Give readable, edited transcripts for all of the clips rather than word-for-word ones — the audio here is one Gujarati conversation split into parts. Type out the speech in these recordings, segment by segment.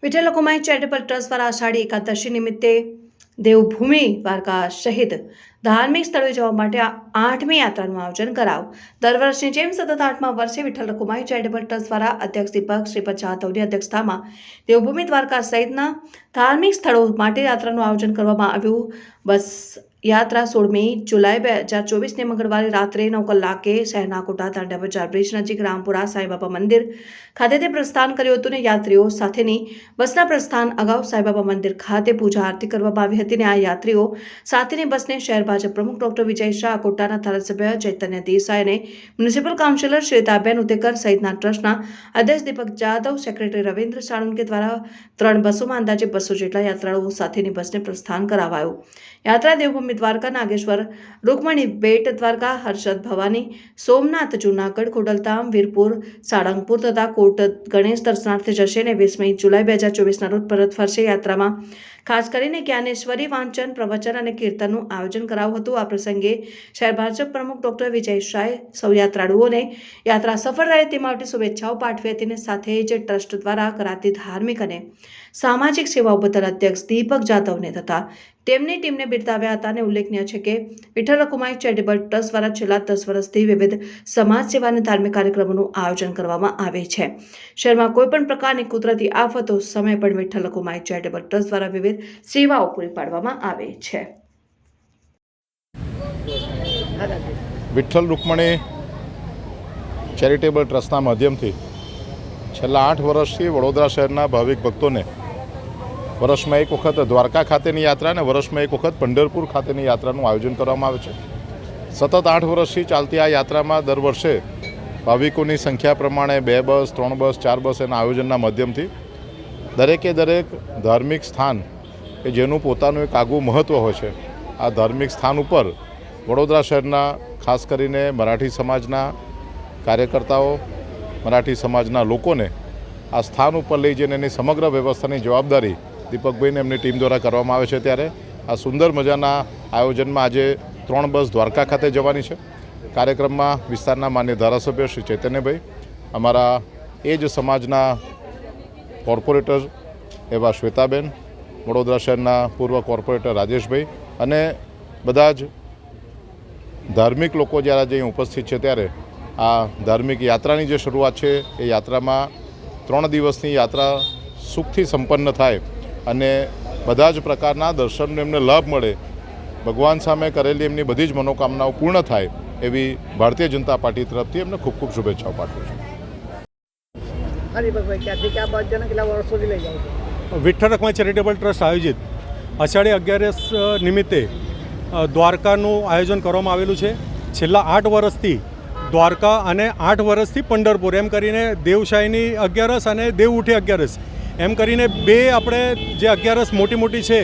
વિઠ્ઠલ રખુમાઈ ચેરિટેબલ ટ્રસ્ટ દ્વારા આષાઢી એકાદશી નિમિત્તે દેવભૂમિ દ્વારકા સહિત ધાર્મિક સ્થળોએ જવા માટે 8મી યાત્રાનું આયોજન કરાયું। દર વર્ષની જેમ સતત 8મા વર્ષે વિઠ્ઠલ રખુમાઈ ચેરિટેબલ ટ્રસ્ટ દ્વારા અધ્યક્ષ દીપક શ્રીપદ જાદવની અધ્યક્ષતામાં દેવભૂમિ દ્વારકા સહિતના ધાર્મિક સ્થળો માટે યાત્રાનું આયોજન કરવામાં આવ્યું। બસ યાત્રા 16મી જુલાઈ 2024ને મંગળવારે રાત્રે 9 કલાકે શહેરના કોટા તાંડા બજાર બ્રિજ નજીક રામપુરા સાંઈબાબા મંદિર ખાતેથી પ્રસ્થાન કર્યું હતું અને યાત્રીઓ સાથેની બસના પ્રસ્થાન અગાઉ સાંઈબાબા મંદિર ખાતે પૂજા આરતી કરવામાં આવી હતી અને આ યાત્રીઓ સાથેની બસને શહેર ભાજપ પ્રમુખ ડોક્ટર વિજય શાહ, કોટાના ધારાસભ્ય ચૈતન્ય દેસાઈ અને મ્યુનિસિપલ કાઉન્સિલર શ્વેતાબેન ઉતેકર સહિતના ટ્રસ્ટના અધ્યક્ષ દીપક જાદવ, સેક્રેટરી રવિન્દ્ર સાળુંકે દ્વારા 3 બસોમાં અંદાજે 200 જેટલા યાત્રાળુઓ સાથેની બસને પ્રસ્થાન કરાવાયું। યાત્રા દેવભૂમિ દ્વારકા, નાગેશ્વર, રૂકમણી બેટ દ્વારકા, હર્ષદ ભવાની, સોમનાથ, જૂનાગઢ, ખોડલધામ, વીરપુર, સાળંગપુર તથા કોટ ગણેશ દર્શનાર્થે જશે અને 20મી જુલાઈ 2024ના રોજ પરત ફરશે। યાત્રામાં ખાસ કરીને જ્ઞાનેશ્વરી વાંચન, પ્રવચન અને કીર્તનનું આયોજન કરાયું હતું। આ પ્રસંગે શહેર ભાજપ પ્રમુખ ડોક્ટર વિજય શાહે સૌ યાત્રાળુઓને યાત્રા સફળ રહે તે માટે શુભેચ્છાઓ પાઠવી હતી અને સાથે જ ટ્રસ્ટ દ્વારા કરાતી ધાર્મિક અને સામાજિક સેવાઓ બદલ અધ્યક્ષ દીપક જાદવને તથા તેમની ટીમને બિરદાવ્યા હતા। અને ઉલ્લેખનીય છે કે વિઠ્ઠલ રખુમાઈ ચેરિટેબલ ટ્રસ્ટ દ્વારા છેલ્લા 10 વર્ષથી વિવિધ સમાજ સેવા અને ધાર્મિક કાર્યક્રમોનું આયોજન કરવામાં આવે છે। શહેરમાં કોઈપણ પ્રકારની કુદરતી આફતો સમયે પણ વિઠ્ઠલ રખુમાઈ ચેરિટેબલ ટ્રસ્ટ દ્વારા વિવિધ સેવાઓ પૂરી પાડવામાં આવે છે। વિઠ્ઠલ રૂકમણી ચેરિટેબલ ટ્રસ્ટના માધ્યમથી છેલ્લા 8 વર્ષથી વડોદરા શહેરના ભાવિક ભક્તોને વર્ષમાં એક વખત દ્વારકા ખાતેની યાત્રા અને વર્ષમાં એક વખત પંઢરપુર ખાતેની યાત્રાનું આયોજન કરવામાં આવે છે। સતત 8 વર્ષથી ચાલતી આ યાત્રામાં દર વર્ષે ભાવિકોની સંખ્યા પ્રમાણે 2 બસ, 3 બસ, 4 બસ એના આયોજનના માધ્યમથી દરેકે દરેક ધાર્મિક સ્થાન કે જેનું પોતાનું એક આગવું મહત્ત્વ હોય છે, આ ધાર્મિક સ્થાન ઉપર વડોદરા શહેરના ખાસ કરીને મરાઠી સમાજના કાર્યકર્તાઓ, મરાઠી સમાજના લોકોને આ સ્થાન ઉપર લઈ જઈને એની સમગ્ર વ્યવસ્થાની જવાબદારી દીપકભાઈને એમની ટીમ દ્વારા કરવામાં આવે છે। ત્યારે આ સુંદર મજાના આયોજનમાં આજે 3 બસ દ્વારકા ખાતે જવાની છે। કાર્યક્રમમાં વિસ્તારના માન્ય ધારાસભ્ય શ્રી ચૈતન્યભાઈ, અમારા એ જ સમાજના કોર્પોરેટર એવા શ્વેતાબેન, વડોદરા શહેરના પૂર્વ કોર્પોરેટર રાજેશભાઈ અને બધા જ ધાર્મિક લોકો જ્યારે આજે અહીં ઉપસ્થિત છે ત્યારે આ ધાર્મિક યાત્રાની જે શરૂઆત છે એ યાત્રામાં 3 દિવસની યાત્રા સુખથી સંપન્ન થાય અને બધા જ પ્રકારના દર્શનનો એમને લાભ મળે, ભગવાન સામે કરેલી એમની બધી જ મનોકામનાઓ પૂર્ણ થાય એવી ભારતીય જનતા પાર્ટી તરફથી એમને ખૂબ ખૂબ શુભેચ્છાઓ પાઠવું છું। વિઠ્ઠલ રખુમાઈ ચેરિટેબલ ટ્રસ્ટ આયોજિત આષાઢી 11 નિમિત્તે દ્વારકાનું આયોજન કરવામાં આવેલું છે। છેલ્લા 8 વર્ષથી દ્વારકા અને 8 વર્ષથી પંઢરપુર એમ કરીને દેવશાહીની 11 અને દેવઉઠી 11 એમ કરીને 2 આપણે જે 11 મોટી છે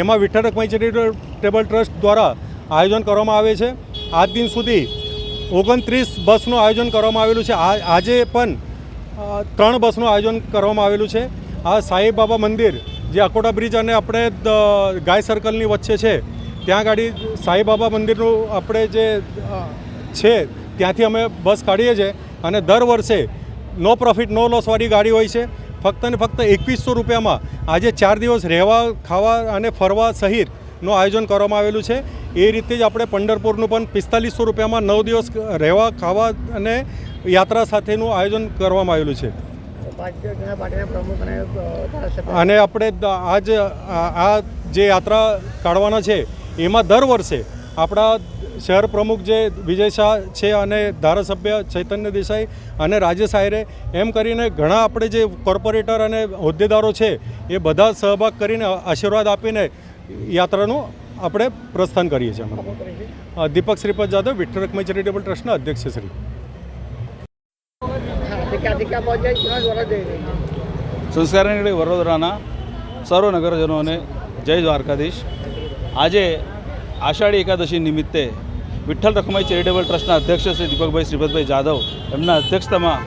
એમાં વિઠ્ઠલ રખુમાઈ ચેરિટેબલ ટ્રસ્ટ દ્વારા આયોજન કરવામાં આવે છે। આજ દિન સુધી 29 બસનું આયોજન કરવામાં આવેલું છે। આજે પણ 3 બસનું આયોજન કરવામાં આવેલું છે। આ સાંઈબાબા મંદિર જે અકોટા બ્રિજ અને આપણે ગાય સર્કલની વચ્ચે છે ત્યાં ગાડી સાંઈબાબા મંદિરનું આપણે જે છે ત્યાંથી અમે બસ કાઢીએ છીએ અને દર વર્ષે નો પ્રોફિટ નો લોસવાળી ગાડી હોય છે। ફક્ત ને ફક્ત 2100 રૂપિયામાં આજે 4 દિવસ રહેવા, ખાવા અને ફરવા સહિતનું આયોજન કરવામાં આવેલું છે। એ રીતે જ આપણે પંઢરપુરનું પણ 4500 રૂપિયામાં 9 દિવસ રહેવા, ખાવા અને યાત્રા સાથેનું આયોજન કરવામાં આવેલું છે। અને આપણે આજ આ જે યાત્રા કાઢવાના છે એમાં દર વર્ષે આપણા શહેર પ્રમુખ જે વિજય શાહ છે અને ધારાસભ્ય ચૈતન્ય દેસાઈ અને રાજેશ આયરે એમ કરીને ઘણા આપણે જે કોર્પોરેટર અને હોદ્દેદારો છે એ બધા સહભાગ કરીને આશીર્વાદ આપીને યાત્રાનું આપણે પ્રસ્થાન કરીએ છીએ। દીપક શ્રીપદ જાદવ, વિઠ્ઠલ રખુમાઈ ચેરિટેબલ ટ્રસ્ટના અધ્યક્ષ શ્રી। સંસ્કારની વડોદરાના સર્વ નગરજનોને જય દ્વારકાધીશ। આજે આષાઢી એકાદશી નિમિત્તે વિઠ્ઠલ રખુમાઈ ચેરિટેબલ ટ્રસ્ટના અધ્યક્ષ શ્રી દીપકભાઈ શ્રીપદભાઈ જાદવ એમના અધ્યક્ષતામાં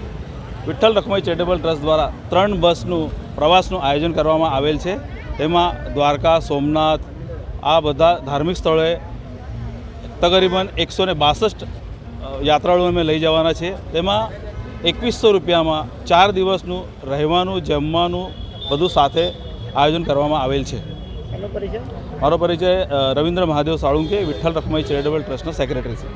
વિઠ્ઠલ રખુમાઈ ચેરિટેબલ ટ્રસ્ટ દ્વારા 3 બસનું પ્રવાસનું આયોજન કરવામાં આવેલ છે। તેમાં દ્વારકા, સોમનાથ આ બધા ધાર્મિક સ્થળોએ તકરીબન 162 યાત્રાળુઓ અમે લઈ જવાના છે। તેમાં 2100 રૂપિયામાં 4 દિવસનું રહેવાનું, જમવાનું, બધું સાથે આયોજન કરવામાં આવેલ છે. મારો પરિચય રવિન્દ્ર મહાદેવ સાળુંકે, વિઠ્ઠલ રખમાઈ ચેરિટેબલ ટ્રસ્ટનો સેક્રેટરી છે.